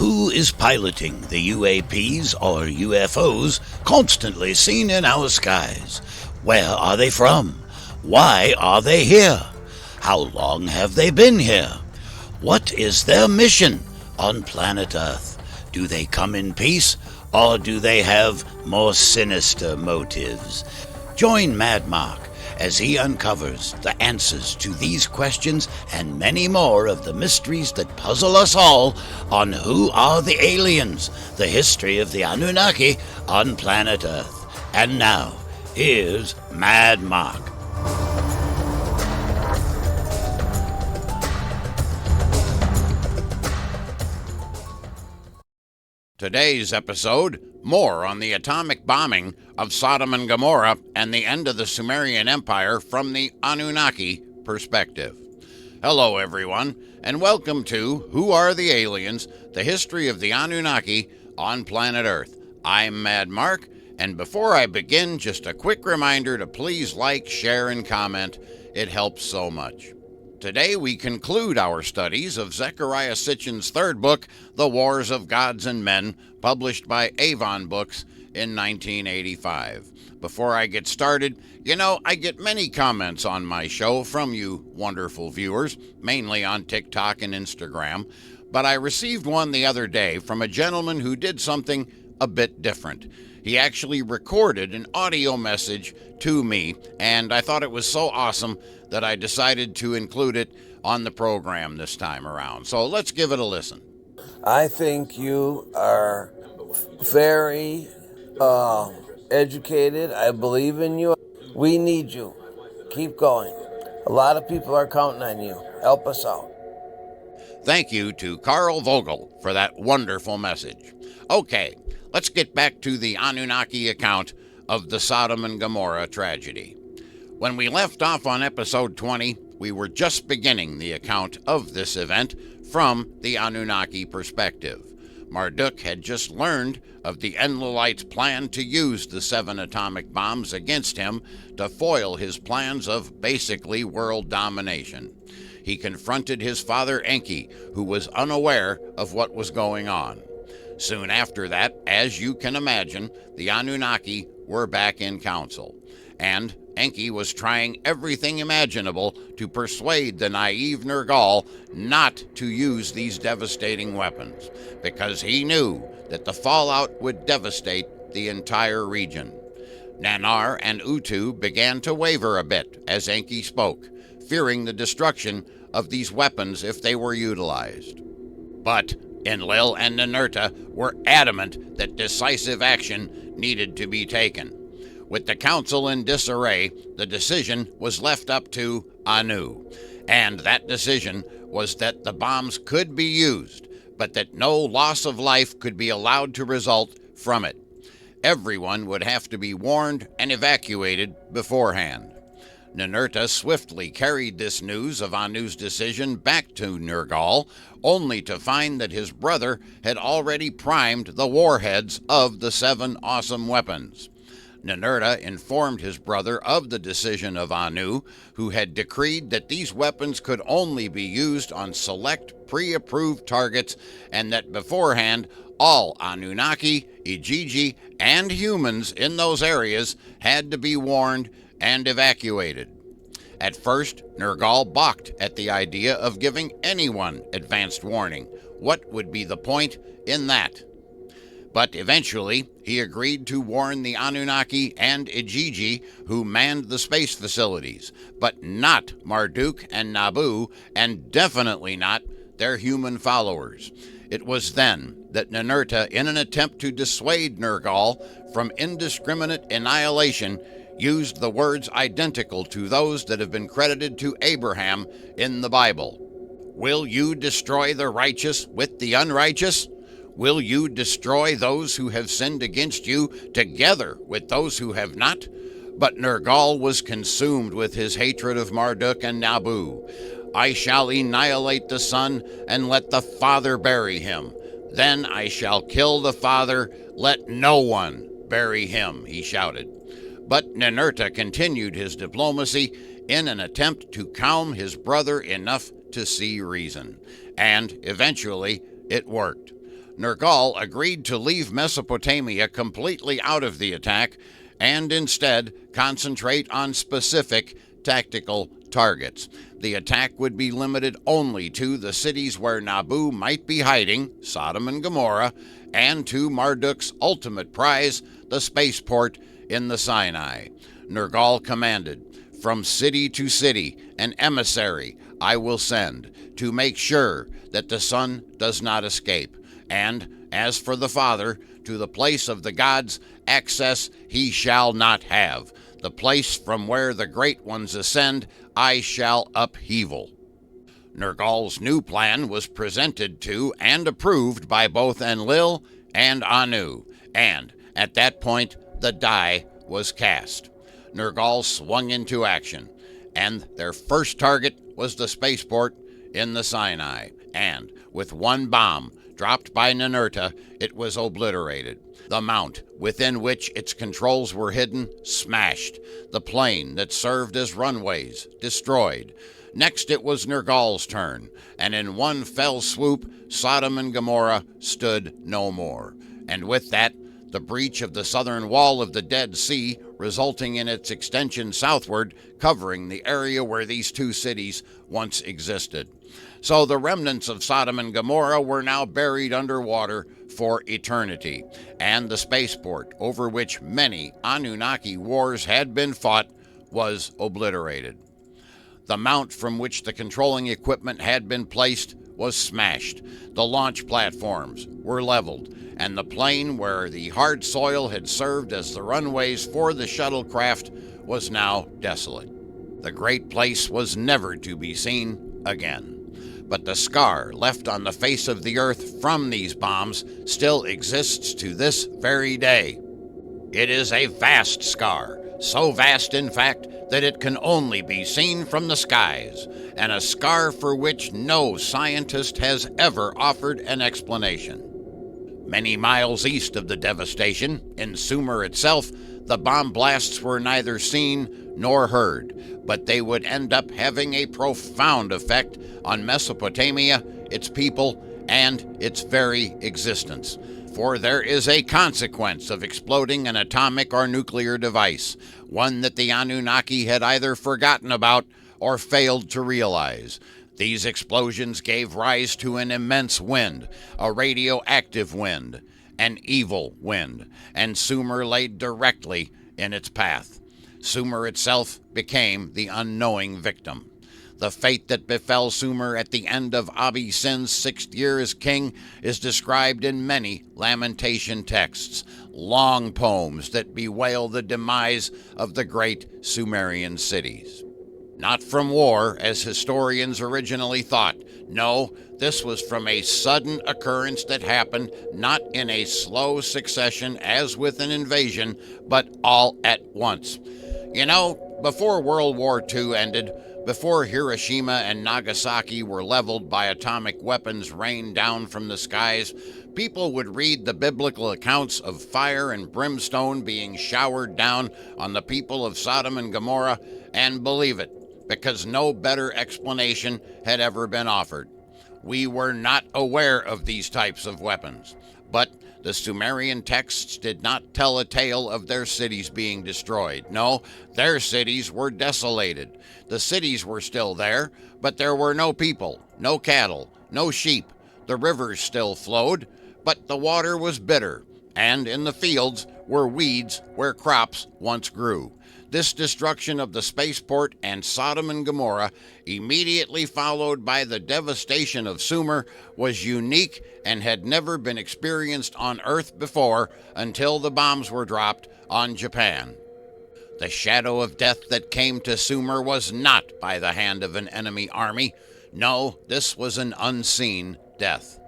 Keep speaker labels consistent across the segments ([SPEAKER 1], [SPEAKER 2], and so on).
[SPEAKER 1] Who is piloting the UAPs or UFOs constantly seen in our skies? Where are they from? Why are they here? How long have they been here? What is their mission on planet Earth? Do they come in peace, or do they have more sinister motives? Join Mad Mark as he uncovers the answers to these questions and many more of the mysteries that puzzle us all on Who Are the Aliens? The history of the Anunnaki on planet Earth. And now, here's Mad Mark.
[SPEAKER 2] Today's episode, more on the atomic bombing of Sodom and Gomorrah and the end of the Sumerian Empire from the Anunnaki perspective. Hello everyone, and welcome to Who Are the Aliens? The history of the Anunnaki on planet Earth. I'm Mad Mark, and before I begin, just a quick reminder to please like, share, and comment. It helps so much. Today we conclude our studies of Zecharia Sitchin's third book, The Wars of Gods and Men, published by Avon Books in 1985. Before I get started, I get many comments on my show from you wonderful viewers, mainly on TikTok and Instagram, but I received one the other day from a gentleman who did something a bit different. He actually recorded an audio message to me, and I thought it was so awesome that I decided to include it on the program this time around. So let's give it a listen.
[SPEAKER 3] I think you are very educated. I believe in you. We need you. Keep going. A lot of people are counting on you. Help us out.
[SPEAKER 2] Thank you to Carl Vogel for that wonderful message. Okay, let's get back to the Anunnaki account of the Sodom and Gomorrah tragedy. When we left off on episode 20, we were just beginning the account of this event from the Anunnaki perspective. Marduk had just learned of the Enlilite's plan to use the 7 atomic bombs against him to foil his plans of basically world domination. He confronted his father Enki, who was unaware of what was going on. Soon after that, as you can imagine, the Anunnaki were back in council, and Enki was trying everything imaginable to persuade the naive Nergal not to use these devastating weapons, because he knew that the fallout would devastate the entire region. Nanar and Utu began to waver a bit as Enki spoke, fearing the destruction of these weapons if they were utilized. But Enlil and Ninurta were adamant that decisive action needed to be taken. With the council in disarray, the decision was left up to Anu, and that decision was that the bombs could be used, but that no loss of life could be allowed to result from it. Everyone would have to be warned and evacuated beforehand. Ninurta swiftly carried this news of Anu's decision back to Nergal, only to find that his brother had already primed the warheads of the 7 awesome weapons. Ninurta informed his brother of the decision of Anu, who had decreed that these weapons could only be used on select pre-approved targets, and that beforehand all Anunnaki, Igigi, and humans in those areas had to be warned and evacuated. At first, Nergal balked at the idea of giving anyone advanced warning. What would be the point in that? But eventually, he agreed to warn the Anunnaki and Igigi who manned the space facilities, but not Marduk and Nabu, and definitely not their human followers. It was then that Ninurta, in an attempt to dissuade Nergal from indiscriminate annihilation, used the words identical to those that have been credited to Abraham in the Bible. Will you destroy the righteous with the unrighteous? Will you destroy those who have sinned against you together with those who have not? But Nergal was consumed with his hatred of Marduk and Nabu. I shall annihilate the son and let the father bury him. Then I shall kill the father, let no one bury him, he shouted. But Ninurta continued his diplomacy in an attempt to calm his brother enough to see reason. And eventually it worked. Nergal agreed to leave Mesopotamia completely out of the attack and instead concentrate on specific tactical targets. The attack would be limited only to the cities where Nabu might be hiding, Sodom and Gomorrah, and to Marduk's ultimate prize, the spaceport in the Sinai. Nergal commanded, "From city to city, an emissary I will send to make sure that the son does not escape. And as for the father, to the place of the gods access he shall not have. The place from where the great ones ascend I shall upheaval." Nergal's new plan was presented to and approved by both Enlil and Anu, and at that point the die was cast. Nergal swung into action, and their first target was the spaceport in the Sinai, and with one bomb dropped by Ninurta, it was obliterated. The mount within which its controls were hidden smashed. The plane that served as runways destroyed. Next it was Nergal's turn, and in one fell swoop, Sodom and Gomorrah stood no more. And with that, the breach of the southern wall of the Dead Sea, resulting in its extension southward, covering the area where these two cities once existed. So the remnants of Sodom and Gomorrah were now buried underwater for eternity, and the spaceport, over which many Anunnaki wars had been fought, was obliterated. The mount from which the controlling equipment had been placed was smashed. The launch platforms were leveled, and the plain where the hard soil had served as the runways for the shuttlecraft was now desolate. The great place was never to be seen again. But the scar left on the face of the earth from these bombs still exists to this very day. It is a vast scar, so vast in fact that it can only be seen from the skies, and a scar for which no scientist has ever offered an explanation. Many miles east of the devastation, in Sumer itself, the bomb blasts were neither seen nor heard, but they would end up having a profound effect on Mesopotamia, its people, and its very existence. For there is a consequence of exploding an atomic or nuclear device, one that the Anunnaki had either forgotten about or failed to realize. These explosions gave rise to an immense wind, a radioactive wind, an evil wind, and Sumer lay directly in its path. Sumer itself became the unknowing victim. The fate that befell Sumer at the end of Abi-Sin's 6th year as king is described in many lamentation texts, long poems that bewail the demise of the great Sumerian cities. Not from war, as historians originally thought. No, this was from a sudden occurrence that happened not in a slow succession as with an invasion, but all at once. You know, before World War II ended, before Hiroshima and Nagasaki were leveled by atomic weapons rained down from the skies, people would read the biblical accounts of fire and brimstone being showered down on the people of Sodom and Gomorrah and believe it, because no better explanation had ever been offered. We were not aware of these types of weapons, but the Sumerian texts did not tell a tale of their cities being destroyed. No, their cities were desolated. The cities were still there, but there were no people, no cattle, no sheep. The rivers still flowed, but the water was bitter, and in the fields were weeds where crops once grew. This destruction of the spaceport and Sodom and Gomorrah, immediately followed by the devastation of Sumer, was unique and had never been experienced on Earth before until the bombs were dropped on Japan. The shadow of death that came to Sumer was not by the hand of an enemy army. No, this was an unseen death.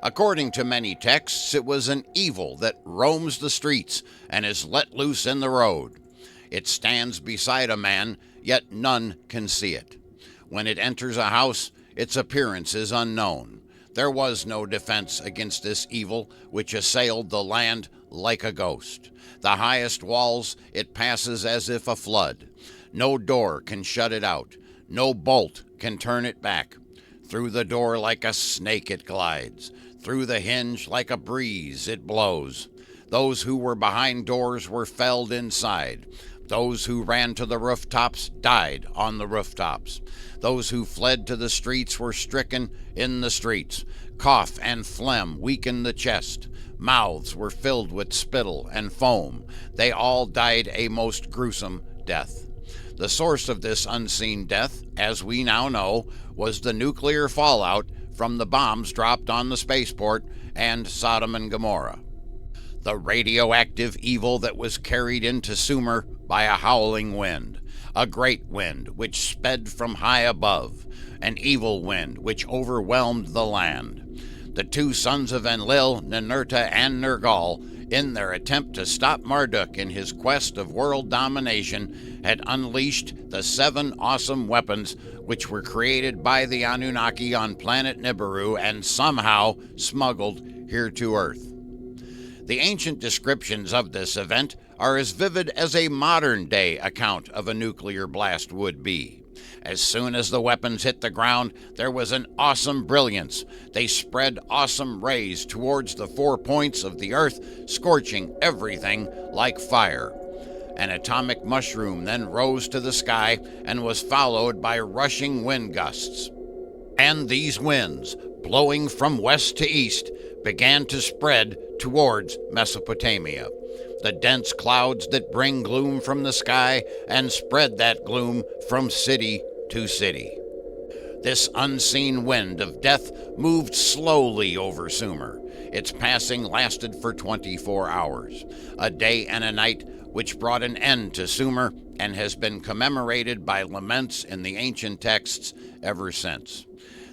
[SPEAKER 2] According to many texts, it was an evil that roams the streets and is let loose in the road. It stands beside a man, yet none can see it. When it enters a house, its appearance is unknown. There was no defense against this evil, which assailed the land like a ghost. The highest walls it passes as if a flood. No door can shut it out. No bolt can turn it back. Through the door like a snake it glides, through the hinge like a breeze it blows. Those who were behind doors were felled inside. Those who ran to the rooftops died on the rooftops. Those who fled to the streets were stricken in the streets. Cough and phlegm weakened the chest. Mouths were filled with spittle and foam. They all died a most gruesome death. The source of this unseen death, as we now know, was the nuclear fallout from the bombs dropped on the spaceport and Sodom and Gomorrah. The radioactive evil that was carried into Sumer by a howling wind, a great wind which sped from high above, an evil wind which overwhelmed the land. The two sons of Enlil, Ninurta and Nergal, in their attempt to stop Marduk in his quest of world domination, had unleashed the 7 awesome weapons which were created by the Anunnaki on planet Nibiru and somehow smuggled here to Earth. The ancient descriptions of this event are as vivid as a modern-day account of a nuclear blast would be. As soon as the weapons hit the ground, there was an awesome brilliance. They spread awesome rays towards the 4 points of the earth, scorching everything like fire. An atomic mushroom then rose to the sky and was followed by rushing wind gusts. And these winds, blowing from west to east, began to spread towards Mesopotamia. The dense clouds that bring gloom from the sky and spread that gloom from city to city. This unseen wind of death moved slowly over Sumer. Its passing lasted for 24 hours, a day and a night, which brought an end to Sumer and has been commemorated by laments in the ancient texts ever since.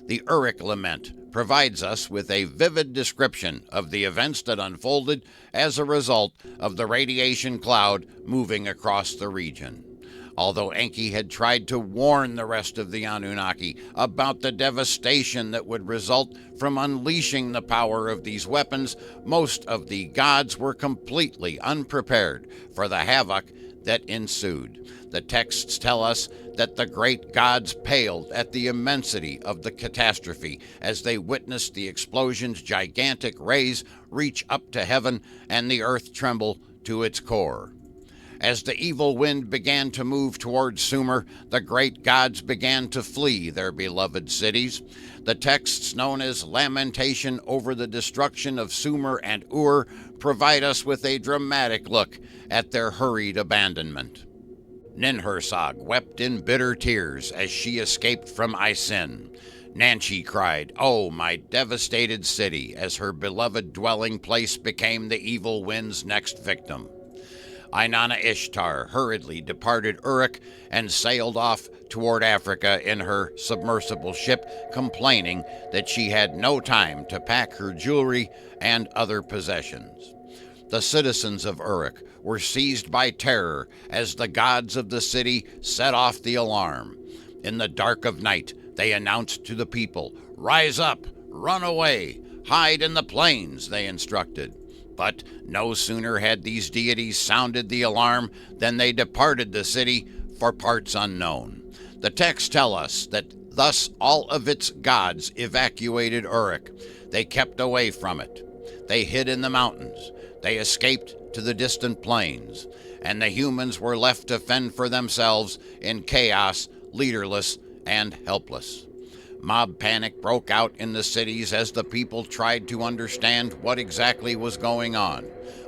[SPEAKER 2] The Uruk lament provides us with a vivid description of the events that unfolded as a result of the radiation cloud moving across the region. Although Enki had tried to warn the rest of the Anunnaki about the devastation that would result from unleashing the power of these weapons, most of the gods were completely unprepared for the havoc that ensued. The texts tell us that the great gods paled at the immensity of the catastrophe as they witnessed the explosion's gigantic rays reach up to heaven and the earth tremble to its core. As the evil wind began to move towards Sumer, the great gods began to flee their beloved cities. The texts known as Lamentation over the destruction of Sumer and Ur provide us with a dramatic look at their hurried abandonment. Ninhursag wept in bitter tears as she escaped from Isin. Nanchi cried, "Oh, my devastated city," as her beloved dwelling place became the evil wind's next victim. Inanna Ishtar hurriedly departed Uruk and sailed off toward Africa in her submersible ship, complaining that she had no time to pack her jewelry and other possessions. The citizens of Uruk were seized by terror as the gods of the city set off the alarm. In the dark of night, they announced to the people, "Rise up, run away, hide in the plains," they instructed. But no sooner had these deities sounded the alarm than they departed the city for parts unknown. The texts tell us that thus all of its gods evacuated Uruk. They kept away from it. They hid in the mountains. They escaped to the distant plains. And the humans were left to fend for themselves in chaos, leaderless and helpless. Mob panic broke out in the cities as the people tried to understand what exactly was going on.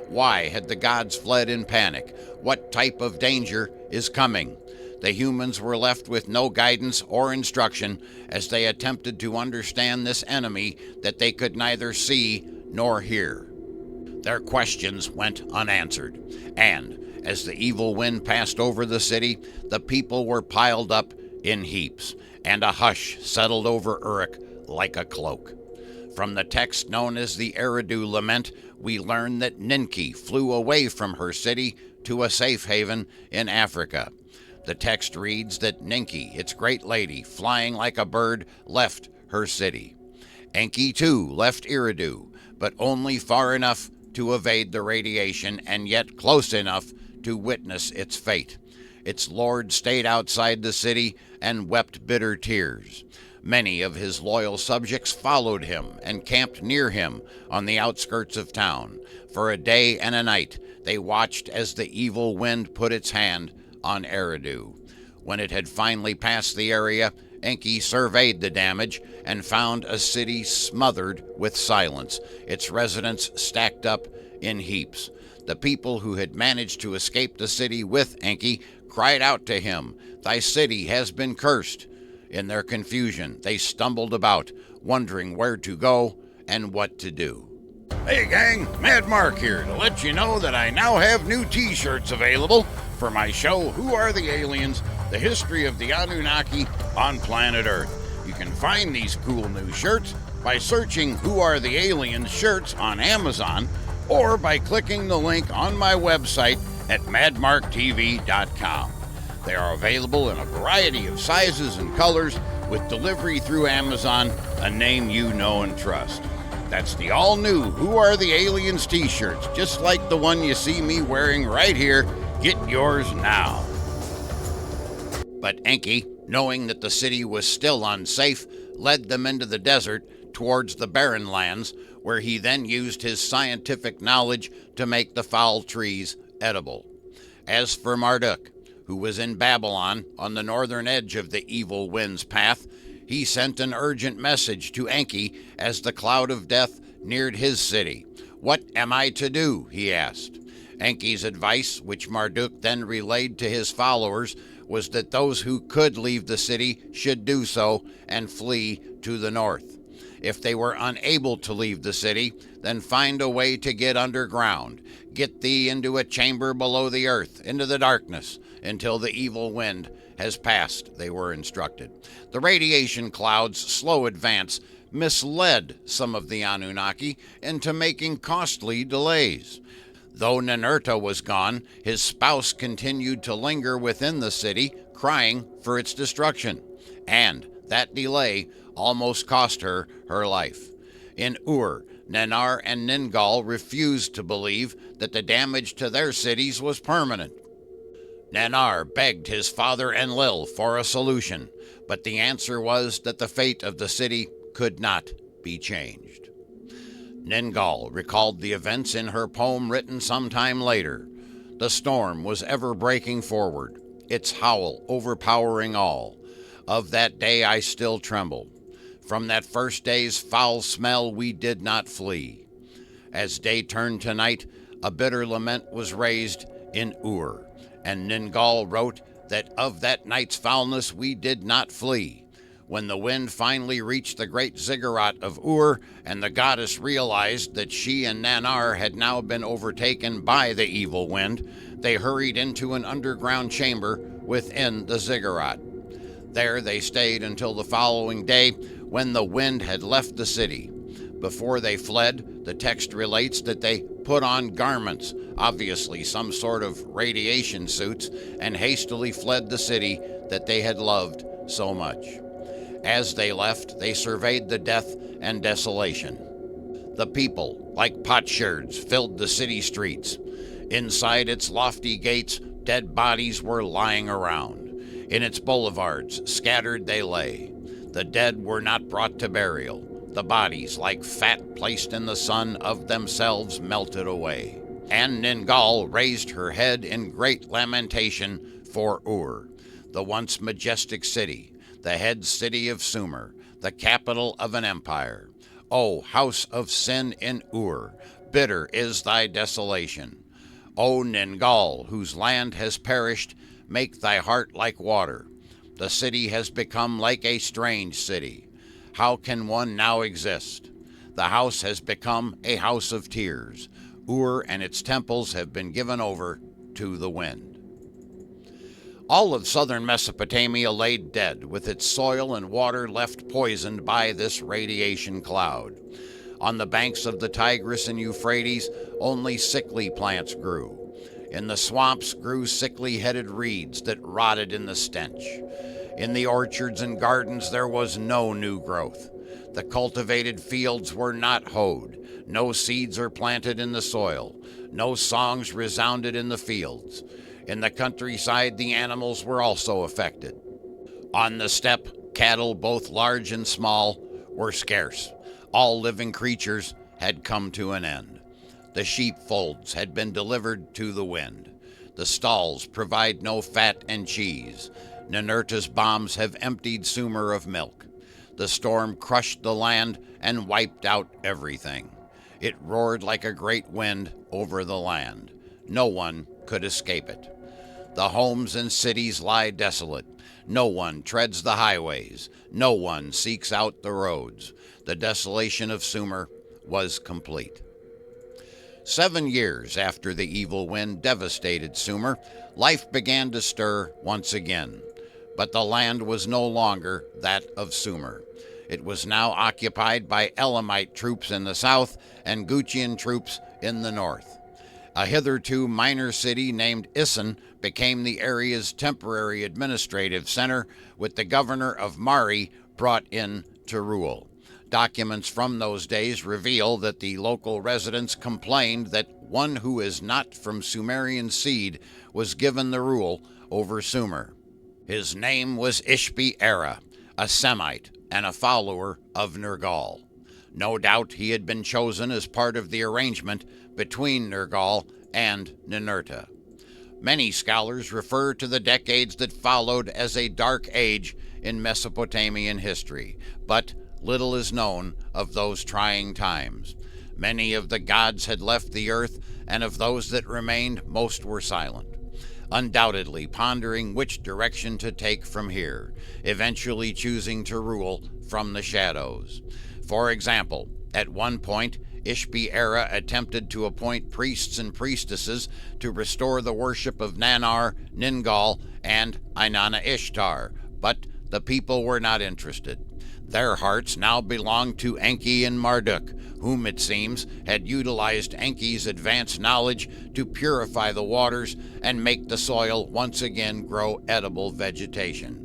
[SPEAKER 2] Why had the gods fled in panic? What type of danger is coming? The humans were left with no guidance or instruction as they attempted to understand this enemy that they could neither see nor hear. Their questions went unanswered, and as the evil wind passed over the city, the people were piled up in heaps, and a hush settled over Uruk like a cloak. From the text known as the Eridu Lament, we learn that Ninki flew away from her city to a safe haven in Africa. The text reads that Ninki, its great lady, flying like a bird, left her city. Enki too left Eridu, but only far enough to evade the radiation and yet close enough to witness its fate. Its lord stayed outside the city and wept bitter tears. Many of his loyal subjects followed him and camped near him on the outskirts of town. For a day and a night they watched as the evil wind put its hand on Eridu. When it had finally passed the area, Enki surveyed the damage and found a city smothered with silence, its residents stacked up in heaps. The people who had managed to escape the city with Enki cried out to him, "Thy city has been cursed." In their confusion, they stumbled about, wondering where to go and what to do.
[SPEAKER 1] Hey gang, Mad Mark here to let you know that I now have new t-shirts available for my show, Who Are the Aliens? The History of the Anunnaki on Planet Earth. You can find these cool new shirts by searching Who Are the Aliens shirts on Amazon or by clicking the link on my website at madmarktv.com. They are available in a variety of sizes and colors with delivery through Amazon, a name you know and trust. That's the all-new Who Are the Aliens t-shirts, just like the one you see me wearing right here. Get yours now.
[SPEAKER 2] But Enki, knowing that the city was still unsafe, led them into the desert towards the barren lands, where he then used his scientific knowledge to make the foul trees edible. As for Marduk, who was in Babylon on the northern edge of the evil wind's path, he sent an urgent message to Enki as the cloud of death neared his city. "What am I to do?" he asked. Enki's advice, which Marduk then relayed to his followers, was that those who could leave the city should do so and flee to the north. If they were unable to leave the city, then find a way to get underground. Get thee into a chamber below the earth, into the darkness, until the evil wind has passed, they were instructed. The radiation cloud's slow advance misled some of the Anunnaki into making costly delays. Though Ninurta was gone, his spouse continued to linger within the city, crying for its destruction. And that delay almost cost her her life. In Ur, Nanar and Ningal refused to believe that the damage to their cities was permanent. Nanar begged his father Enlil for a solution, but the answer was that the fate of the city could not be changed. Ningal recalled the events in her poem written some time later. The storm was ever breaking forward, its howl overpowering all. Of that day I still tremble. From that first day's foul smell we did not flee. As day turned to night, a bitter lament was raised in Ur, and Ningal wrote that of that night's foulness we did not flee. When the wind finally reached the great ziggurat of Ur, and the goddess realized that she and Nanar had now been overtaken by the evil wind, they hurried into an underground chamber within the ziggurat. There they stayed until the following day, when the wind had left the city. Before they fled, the text relates that they put on garments, obviously some sort of radiation suits, and hastily fled the city that they had loved so much. As they left, they surveyed the death and desolation. The people, like potsherds, filled the city streets. Inside its lofty gates, dead bodies were lying around. In its boulevards, scattered they lay. The dead were not brought to burial. The bodies, like fat placed in the sun, of themselves melted away. And Ningal raised her head in great lamentation for Ur, the once majestic city, the head city of Sumer, the capital of an empire. O house of sin in Ur, bitter is thy desolation. O Ningal, whose land has perished, make thy heart like water. The city has become like a strange city. How can one now exist? The house has become a house of tears. Ur and its temples have been given over to the wind. All of southern Mesopotamia lay dead, with its soil and water left poisoned by this radiation cloud. On the banks of the Tigris and Euphrates, only sickly plants grew. In the swamps grew sickly-headed reeds that rotted in the stench. In the orchards and gardens there was no new growth. The cultivated fields were not hoed. No seeds are planted in the soil. No songs resounded in the fields. In the countryside the animals were also affected. On the steppe, Cattle, both large and small, were scarce. All living creatures had come to an end. The sheepfolds had been delivered to the wind. The stalls provide no fat and cheese. Ninurta's bombs have emptied Sumer of milk. The storm crushed the land and wiped out everything. It roared like a great wind over the land. No one could escape it. The homes and cities lie desolate. No one treads the highways. No one seeks out the roads. The desolation of Sumer was complete. 7 years after the evil wind devastated Sumer, life began to stir once again. But the land was no longer that of Sumer. It was now occupied by Elamite troops in the south and Guchian troops in the north. A hitherto minor city named Isin became the area's temporary administrative center, with the governor of Mari brought in to rule. Documents from those days reveal that the local residents complained that one who is not from Sumerian seed was given the rule over Sumer. His name was Ishbi-Era, a Semite and a follower of Nergal. No doubt he had been chosen as part of the arrangement between Nergal and Ninurta. Many scholars refer to the decades that followed as a dark age in Mesopotamian history, but little is known of those trying times. Many of the gods had left the earth, and of those that remained, most were silent, undoubtedly pondering which direction to take from here, eventually choosing to rule from the shadows. For example, at one point, Ishbi-Era attempted to appoint priests and priestesses to restore the worship of Nanar, Ningal, and Inanna Ishtar, but the people were not interested. Their hearts now belonged to Enki and Marduk, whom it seems had utilized Enki's advanced knowledge to purify the waters and make the soil once again grow edible vegetation.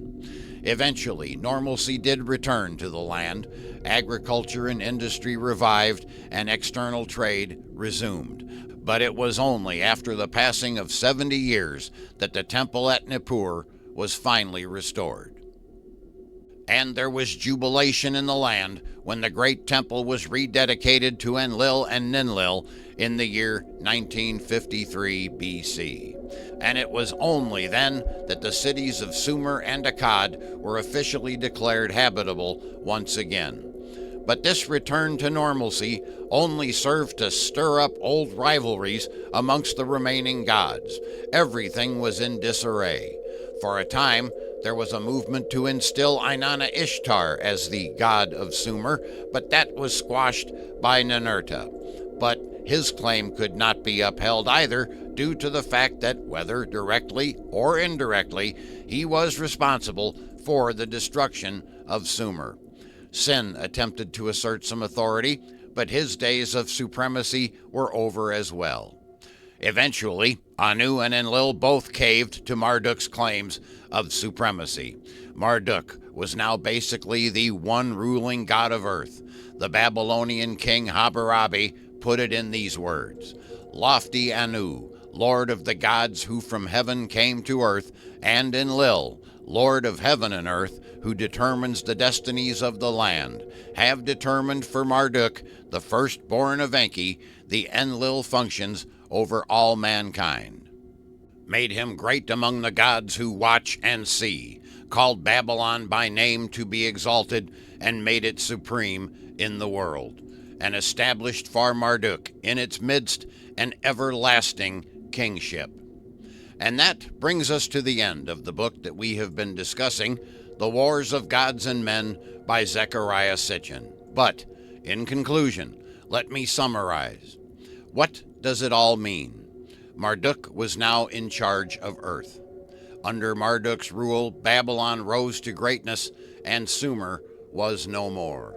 [SPEAKER 2] Eventually, normalcy did return to the land, agriculture and industry revived, and external trade resumed. But it was only after the passing of 70 years that the temple at Nippur was finally restored. And there was jubilation in the land when the great temple was rededicated to Enlil and Ninlil in the year 1953 BC. And it was only then that the cities of Sumer and Akkad were officially declared habitable once again. But this return to normalcy only served to stir up old rivalries amongst the remaining gods. Everything was in disarray. For a time, there was a movement to instill Inanna Ishtar as the god of Sumer, but that was squashed by Ninurta. But his claim could not be upheld either, due to the fact that, whether directly or indirectly, he was responsible for the destruction of Sumer. Sin attempted to assert some authority, but his days of supremacy were over as well. Eventually, Anu and Enlil both caved to Marduk's claims of supremacy. Marduk was now basically the one ruling god of earth. The Babylonian king Hammurabi put it in these words: "Lofty Anu, lord of the gods who from heaven came to earth, and Enlil, lord of heaven and earth, who determines the destinies of the land, have determined for Marduk, the firstborn of Enki, the Enlil functions over all mankind. Made him great among the gods who watch and see, called Babylon by name to be exalted, and made it supreme in the world, and established for Marduk in its midst an everlasting kingship." And that brings us to the end of the book that we have been discussing, The Wars of Gods and Men by Zecharia Sitchin. But, in conclusion, let me summarize. What does it all mean? Marduk was now in charge of Earth. Under Marduk's rule, Babylon rose to greatness, and Sumer was no more.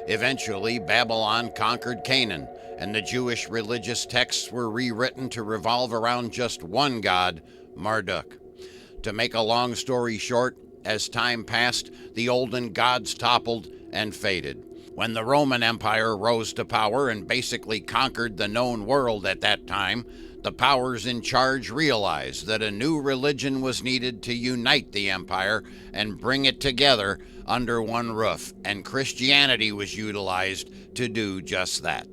[SPEAKER 2] Eventually, Babylon conquered Canaan, and the Jewish religious texts were rewritten to revolve around just one god, Marduk. To make a long story short, as time passed, the olden gods toppled and faded. When the Roman Empire rose to power and basically conquered the known world at that time, the powers in charge realized that a new religion was needed to unite the empire and bring it together under one roof, and Christianity was utilized to do just that.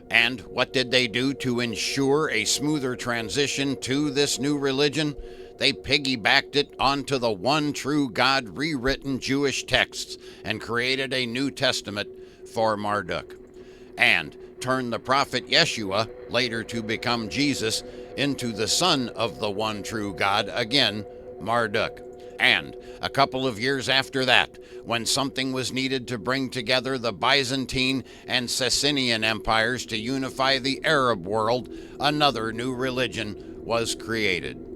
[SPEAKER 2] And what did they do to ensure a smoother transition to this new religion? They piggybacked it onto the one true God rewritten Jewish texts and created a New Testament for Marduk, and turned the prophet Yeshua, later to become Jesus, into the son of the one true God, again, Marduk. And a couple of years after that, when something was needed to bring together the Byzantine and Sasanian empires to unify the Arab world, another new religion was created.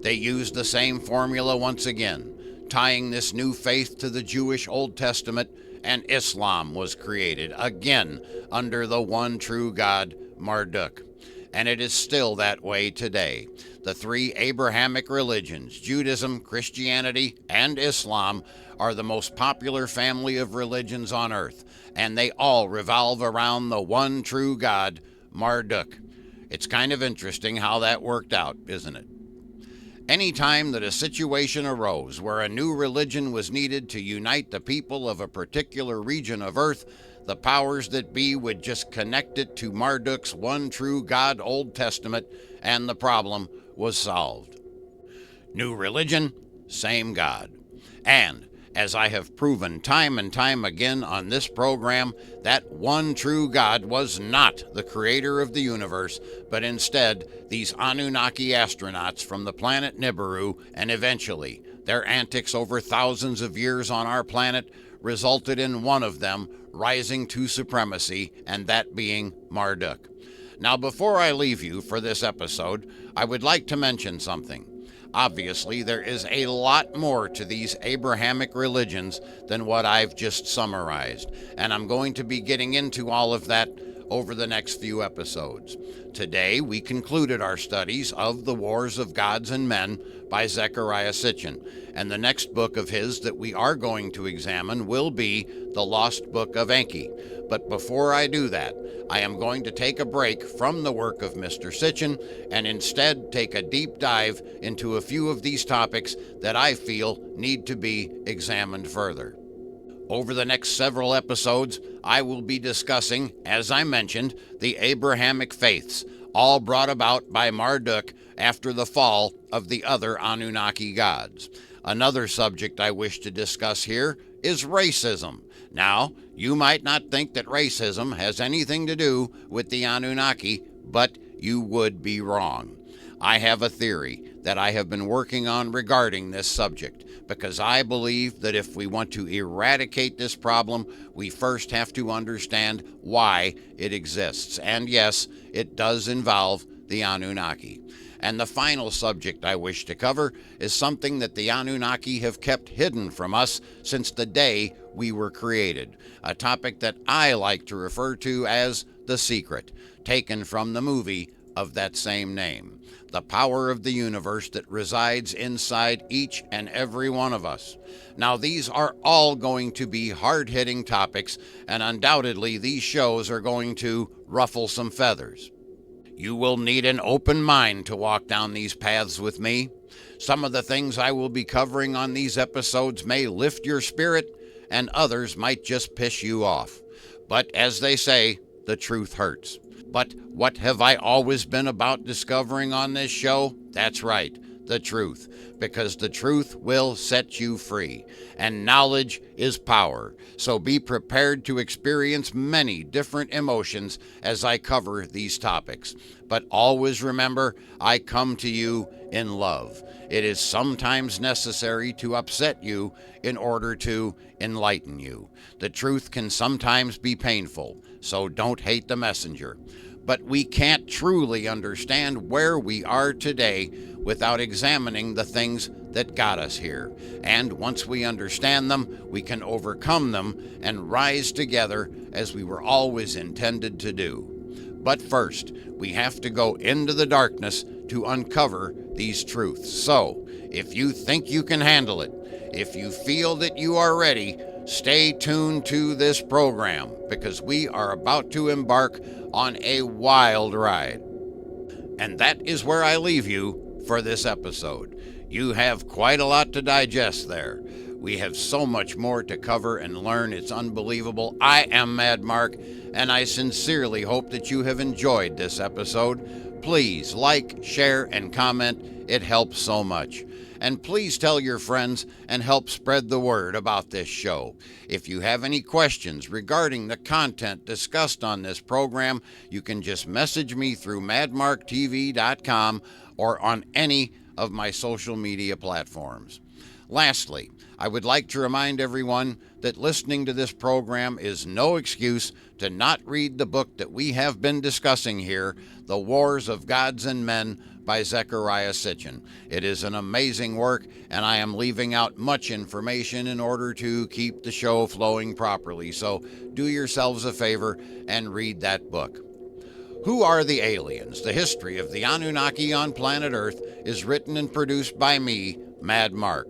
[SPEAKER 2] They used the same formula once again, tying this new faith to the Jewish Old Testament, and Islam was created, again under the one true God, Marduk. And it is still that way today. The three Abrahamic religions, Judaism, Christianity, and Islam, are the most popular family of religions on earth, and they all revolve around the one true God, Marduk. It's kind of interesting how that worked out, isn't it? Any time that a situation arose where a new religion was needed to unite the people of a particular region of earth, the powers that be would just connect it to Marduk's one true God Old Testament, and the problem was solved. New religion, same God. And as I have proven time and time again on this program, that one true God was not the creator of the universe, but instead these Anunnaki astronauts from the planet Nibiru, and eventually their antics over thousands of years on our planet resulted in one of them rising to supremacy, and that being Marduk. Now, before I leave you for this episode, I would like to mention something. Obviously, there is a lot more to these Abrahamic religions than what I've just summarized, and I'm going to be getting into all of that over the next few episodes. Today, we concluded our studies of The Wars of Gods and Men by Zecharia Sitchin, and the next book of his that we are going to examine will be The Lost Book of Enki. But before I do that, I am going to take a break from the work of Mr. Sitchin and instead take a deep dive into a few of these topics that I feel need to be examined further. Over the next several episodes, I will be discussing, as I mentioned, the Abrahamic faiths, all brought about by Marduk after the fall of the other Anunnaki gods. Another subject I wish to discuss here is racism. Now, you might not think that racism has anything to do with the Anunnaki, but you would be wrong. I have a theory that I have been working on regarding this subject, because I believe that if we want to eradicate this problem, we first have to understand why it exists. And yes, it does involve the Anunnaki. And the final subject I wish to cover is something that the Anunnaki have kept hidden from us since the day we were created, a topic that I like to refer to as The Secret, taken from the movie of that same name, the power of the universe that resides inside each and every one of us. Now, these are all going to be hard-hitting topics, and undoubtedly these shows are going to ruffle some feathers. You will need an open mind to walk down these paths with me. Some of the things I will be covering on these episodes may lift your spirit, and others might just piss you off. But as they say, the truth hurts. But what have I always been about discovering on this show? That's right, the truth. Because the truth will set you free. And knowledge is power. So be prepared to experience many different emotions as I cover these topics. But always remember, I come to you in love. It is sometimes necessary to upset you in order to enlighten you. The truth can sometimes be painful, so don't hate the messenger. But we can't truly understand where we are today without examining the things that got us here. And once we understand them, we can overcome them and rise together as we were always intended to do. But first, we have to go into the darkness to uncover these truths. So, if you think you can handle it, if you feel that you are ready, Stay tuned to this program because we are about to embark on a wild ride. And that is where I leave you for this episode. You have quite a lot to digest there. We have so much more to cover and learn. It's unbelievable. I am Mad Mark, and I sincerely hope that you have enjoyed this episode. Please like, share, and comment. It helps so much. And please tell your friends and help spread the word about this show. If you have any questions regarding the content discussed on this program, you can just message me through madmarktv.com or on any of my social media platforms. Lastly, I would like to remind everyone that listening to this program is no excuse to not read the book that we have been discussing here, The Wars of Gods and Men by Zecharia Sitchin. It is an amazing work, and I am leaving out much information in order to keep the show flowing properly. So do yourselves a favor and read that book. Who Are the Aliens? The History of the Anunnaki on Planet Earth is written and produced by me, Mad Mark.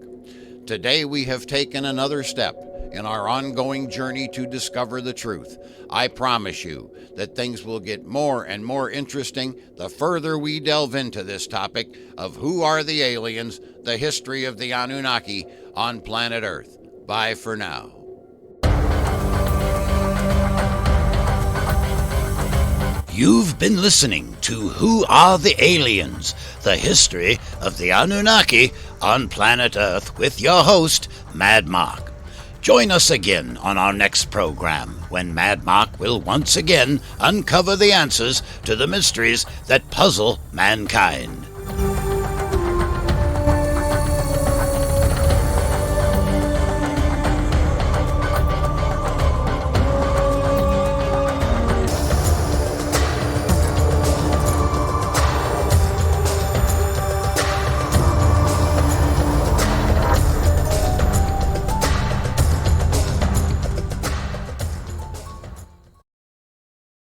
[SPEAKER 2] Today we have taken another step in our ongoing journey to discover the truth. I promise you that things will get more and more interesting the further we delve into this topic of who are the aliens, the history of the Anunnaki on planet Earth. Bye for now.
[SPEAKER 1] You've been listening to Who Are the Aliens? The History of the Anunnaki on Planet Earth with your host, Mad Mark. Join us again on our next program when Mad Mark will once again uncover the answers to the mysteries that puzzle mankind.